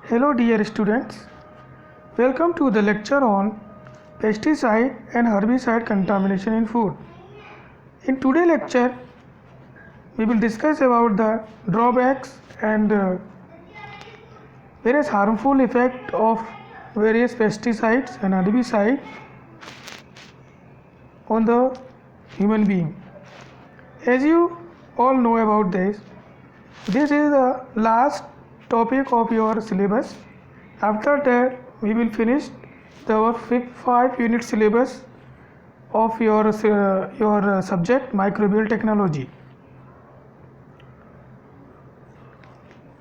Hello dear students, welcome to the lecture on pesticide and herbicide contamination in food. In today's lecture, we will discuss about the drawbacks and various harmful effects of various pesticides and herbicides on the human being. As you all know about this is the last topic of your syllabus. After that, we will finish our 5-unit syllabus of your subject microbial technology.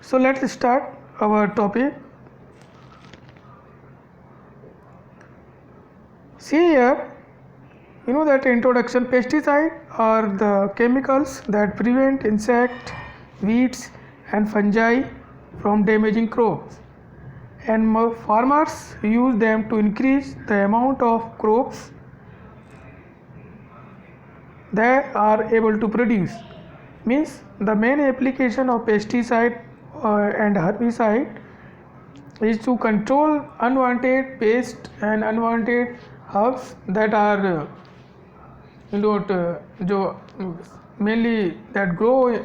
So let's start our topic. See here, you know that introduction. Pesticide are the chemicals that prevent insect, weeds and fungi from damaging crops, and farmers use them to increase the amount of crops they are able to produce. Means the main application of pesticide and herbicide is to control unwanted pests and unwanted herbs that are mainly that grow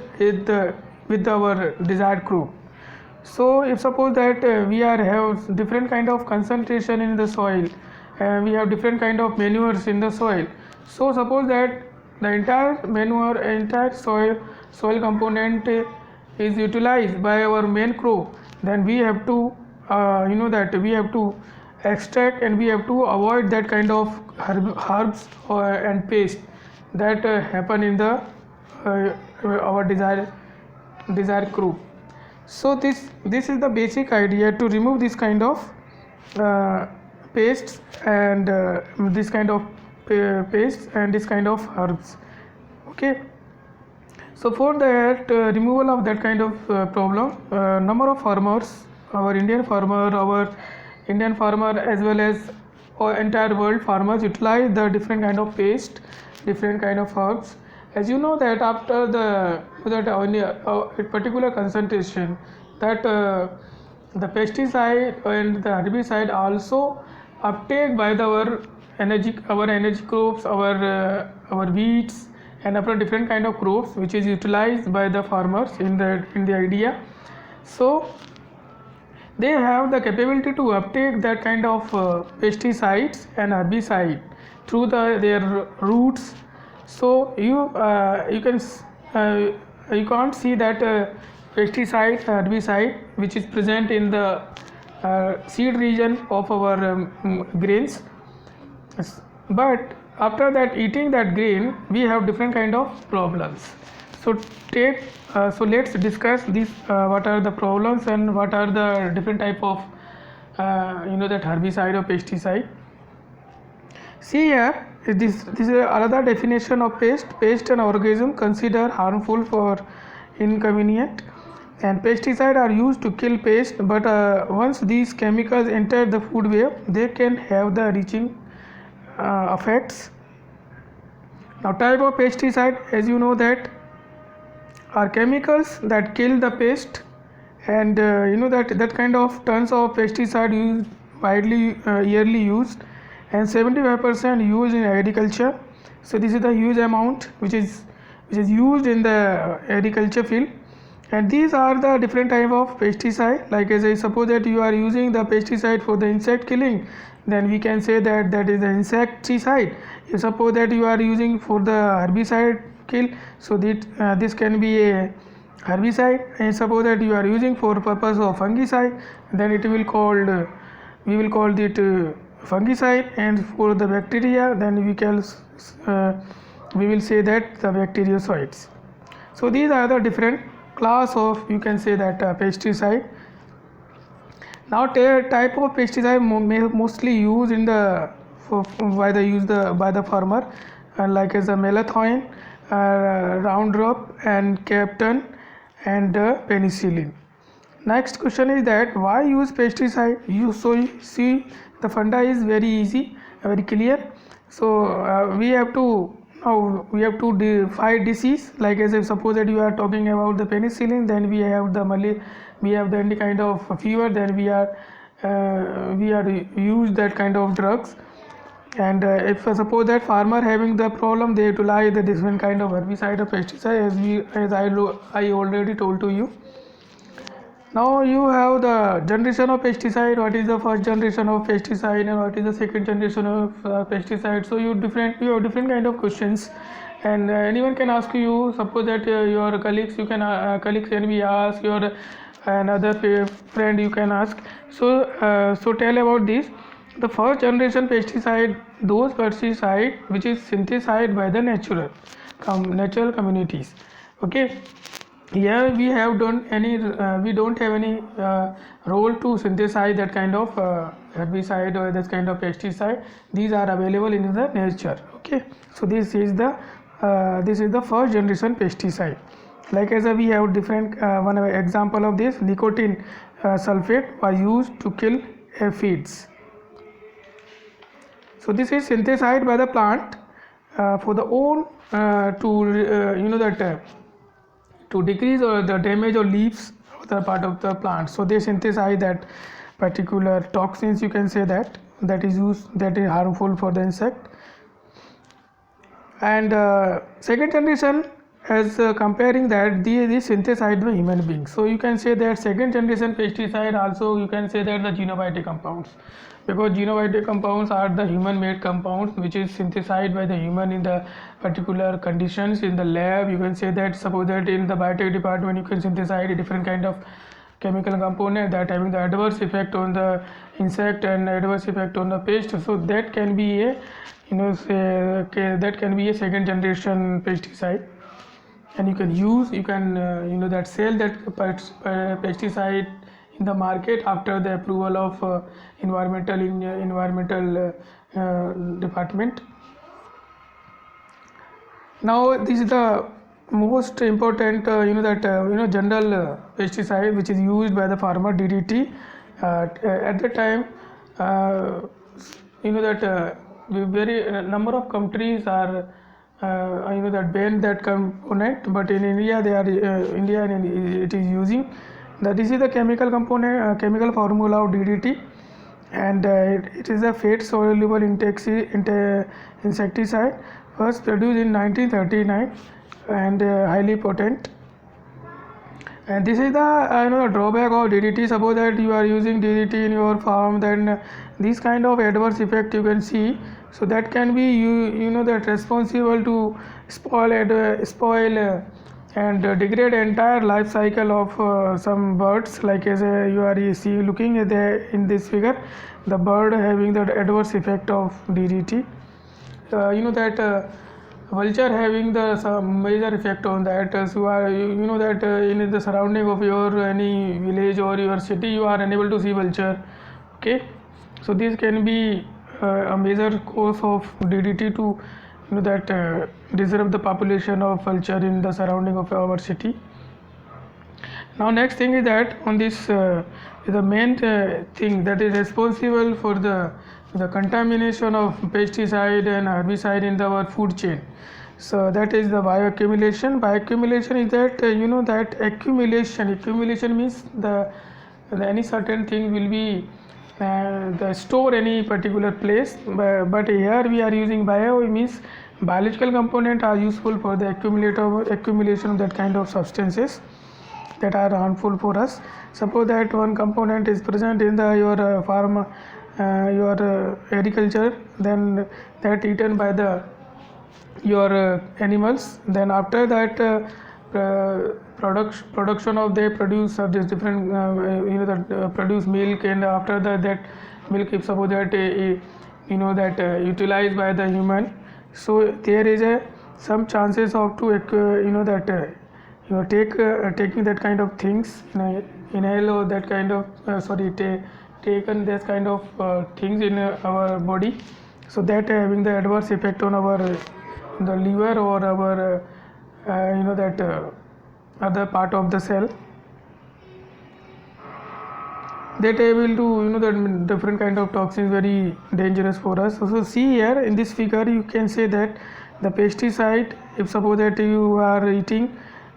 with our desired crop. So if suppose that we have different kind of concentration in the soil, we have different kind of manures in the soil. So suppose that the entire manure, entire soil component is utilized by our main crop, then we have to we have to extract and we have to avoid that kind of herbs and pests that happen in the our desired crop. So this is the basic idea, to remove this kind of pests and this kind of pests and this kind of herbs. Okay. So for that removal of that kind of problem, number of farmers, our Indian farmer as well as entire world farmers utilize the different kind of paste, different kind of herbs. As you know that after a particular concentration, that the pesticide and the herbicide also uptake by our energy crops, our wheats and other different kind of crops which is utilized by the farmers in the idea. So they have the capability to uptake that kind of pesticides and herbicide through their roots. So you can't see that pesticide herbicide which is present in the seed region of our grains, but after that eating that grain we have different kind of problems. So let's discuss this, what are the problems and what are the different type of that herbicide or pesticide. See here, this is another definition of pest. Pest and organism considered harmful for inconvenient, and pesticides are used to kill pests, but once these chemicals enter the food web, they can have the reaching effects. Now type of pesticide, as you know that are chemicals that kill the pest, and that kind of tons of pesticide used widely yearly used, and 75% used in agriculture. So this is the huge amount which is used in the agriculture field. And these are the different type of pesticide. Like as I suppose that you are using the pesticide for the insect killing, then we can say that is the insecticide. You suppose that you are using for the herbicide kill, so this can be a herbicide. And suppose that you are using for purpose of fungicide, then we will call it fungicide. And for the bacteria, then we will say that the bactericides. So these are the different class of, you can say that pesticide. Now type of pesticide mostly used in by the farmer, like as a malathion, Roundup and Captain and penicillin. Next question is that why use pesticide? You see the funda is very easy, very clear. So we have to fight disease. Like as if suppose that you are talking about the penicillin, then we have the we have any kind of fever, then we are use that kind of drugs. And if suppose that farmer having the problem, they utilize the different kind of herbicide or pesticide, as I already told to you. Now you have the generation of pesticide. What is the first generation of pesticide and what is the second generation of pesticide? So you have different kind of questions, and anyone can ask you. Suppose that your colleagues, you can colleagues can be asked, your another friend you can ask. So tell about this. The first generation pesticide, those pesticide which is synthesized by the natural communities. Okay. Here we have done any we don't have any role to synthesize that kind of herbicide or this kind of pesticide. These are available in the nature. Okay, so this is the first generation pesticide. Like as we have different one example of this, nicotine sulfate was used to kill aphids. So this is synthesized by the plant for the own to decrease the damage or leaves of the part of the plant. So they synthesize that particular toxins, you can say that is used, that is harmful for the insect. And second generation, as comparing that these synthesized by human beings. So you can say that second generation pesticide also, you can say that the xenobiotic compounds, because xenobiotic compounds are the human made compounds which is synthesized by the human in the particular conditions in the lab. You can say that, suppose that in the biotech department you can synthesize a different kind of chemical component that having the adverse effect on the insect and adverse effect on the pest. So that can be a that can be a second generation pesticide, and you can sell that pesticide in the market after the approval of environmental department. Now this is the most important general pesticide which is used by the farmer, DDT. At the time very number of countries are that banned that component, but in India it is using. This is the chemical component, chemical formula of DDT, and it is a fat soluble insecticide, first produced in 1939 and highly potent. And this is the drawback of DDT. Suppose that you are using DDT in your farm, then this kind of adverse effect you can see. So that can be that responsible to spoil and degrade entire life cycle of some birds. Like as you are looking at in this figure, the bird having the adverse effect of DDT. Vulture having the major effect on that. So in the surrounding of your any village or your city, you are unable to see vulture. Okay, so this can be a major cause of DDT to disrupt the population of vulture in the surrounding of our city. Now next thing is that on this the main thing that is responsible for the contamination of pesticide and herbicide in our food chain. So that is the bioaccumulation. Bioaccumulation is that that accumulation means the any certain thing will be the store any particular place, but here we are using bio, means biological component are useful for the accumulation of that kind of substances that are harmful for us. Suppose that one component is present in your farm, your agriculture, then that eaten by your animals, then after that production of they produce this different produce milk, and after that milk, if suppose that utilized by the human, so there is some chances of to taking that kind of things, inhale or that kind of taken this kind of things in our body, so that having the adverse effect on our the liver or our other part of the cell, that able to the different kind of toxins very dangerous for us. So see here in this figure, you can say that the pesticide, if suppose that you are eating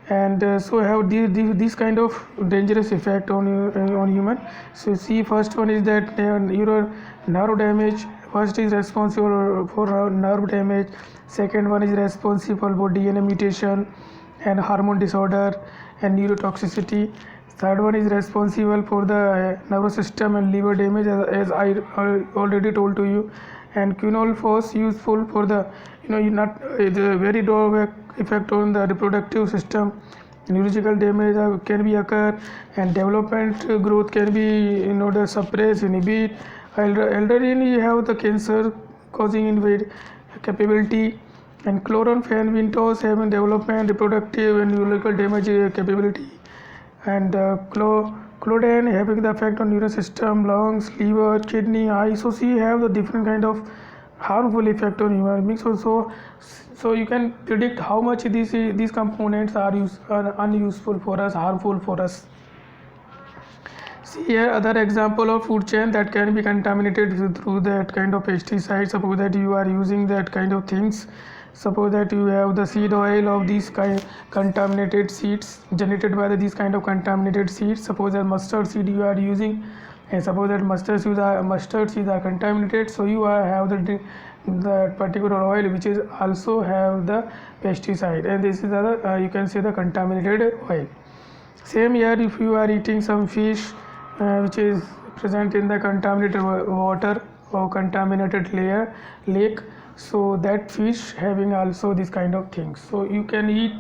and so have these kind of dangerous effect on on human. So see, first one is that your nerve damage. First is responsible for nerve damage. Second one is responsible for DNA mutation and hormone disorder and neurotoxicity. Third one is responsible for the nervous system and liver damage, as I already told to you. And quinol was useful for the, you not the very drawback effect on the reproductive system. Neurological damage can be occur, and development growth can be, the suppress, inhibit. Elderly you have the cancer causing invade capability, and chlorophenol having development, reproductive and neurological damage capability, and clodane having the effect on neural system, lungs, liver, kidney, eye. So see, have the different kind of harmful effect on human beings. So you can predict how much these components are unuseful for us, harmful for us. See here other example of food chain that can be contaminated through that kind of pesticide. Suppose that you are using that kind of things. Suppose that you have the seed oil of these contaminated seeds generated by these kind of contaminated seeds. Suppose that mustard seed you are using, and suppose that mustard seeds are contaminated. So you have the particular oil which is also have the pesticide, and this is the you can say the contaminated oil. Same here, if you are eating some fish which is present in the contaminated water or contaminated lake, so that fish having also this kind of things. So you can eat,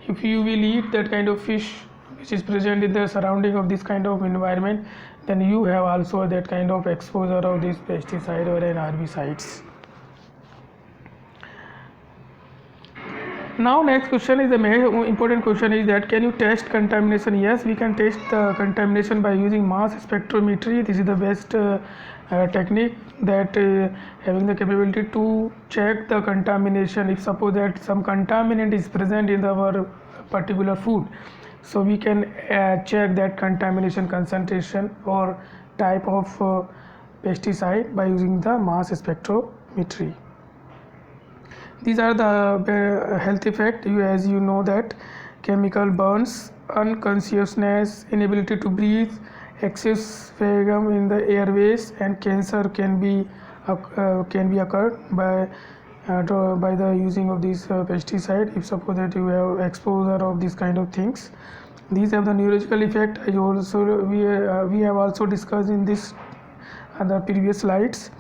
if you will eat that kind of fish which is present in the surrounding of this kind of environment, then you have also that kind of exposure of this pesticide or an herbicides. Now next question is the most important question is that can you test contamination? Yes, we can test the contamination by using mass spectrometry. This is the best technique that having the capability to check the contamination. If suppose that some contaminant is present in our particular food, so we can check that contamination concentration or type of pesticide by using the mass spectrometry. These are the health effect. As you know that chemical burns, unconsciousness, inability to breathe, excess phlegm in the airways, and cancer can be occurred by the using of this pesticide. If suppose that you have exposure of these kind of things, these have the neurological effect. We have also discussed in this the previous slides.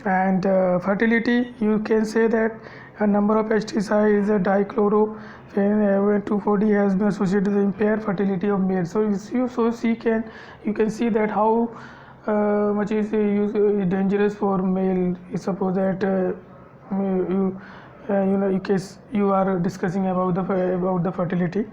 And fertility, you can say that a number of pesticides, dichlorophene 2,4-D has been associated with impaired fertility of males. So you can see that how much is dangerous for male. Suppose that you are discussing about the fertility.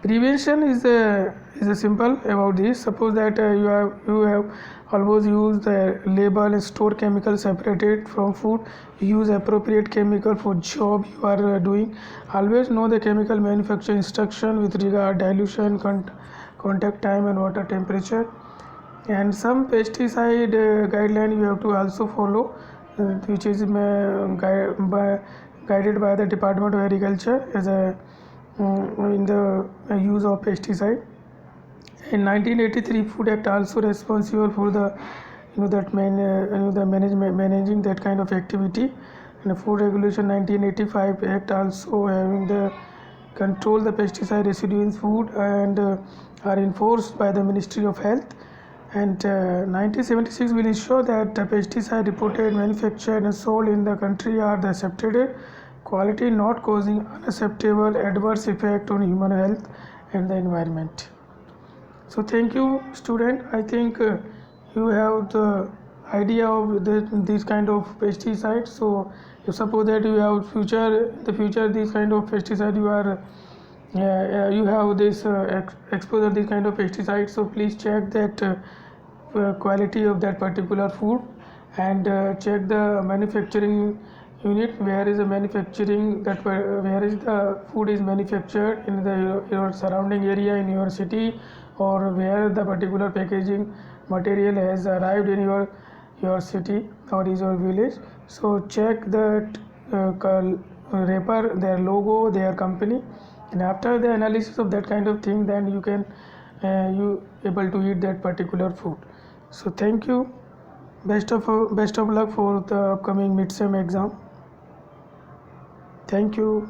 Prevention is a simple about this. Suppose that you have always use the label and store chemical separated from food. Use appropriate chemical for job you are doing. Always know the chemical manufacturing instruction with regard dilution, contact time, and water temperature. And some pesticide guideline you have to also follow, which is guided by the Department of Agriculture as a in the use of pesticide. In 1983, Food Act also responsible for the managing that kind of activity. And the Food Regulation 1985 Act also having the control the pesticide residue in food and are enforced by the Ministry of Health. And 1976 will ensure that the pesticide reported, manufactured and sold in the country are the accepted quality, not causing unacceptable adverse effect on human health and the environment. So thank you, student. I think you have the idea of this kind of pesticide. So if suppose that you have the future this kind of pesticide you are you have this exposure this kind of pesticide, so please check that quality of that particular food and check the manufacturing unit, where is the manufacturing, that where is the food is manufactured in your surrounding area in your city, or where the particular packaging material has arrived in your city or is your village. So check that wrapper, their logo, their company, and after the analysis of that kind of thing, then you can you able to eat that particular food. So thank you. Best of luck for the upcoming midsem exam. Thank you.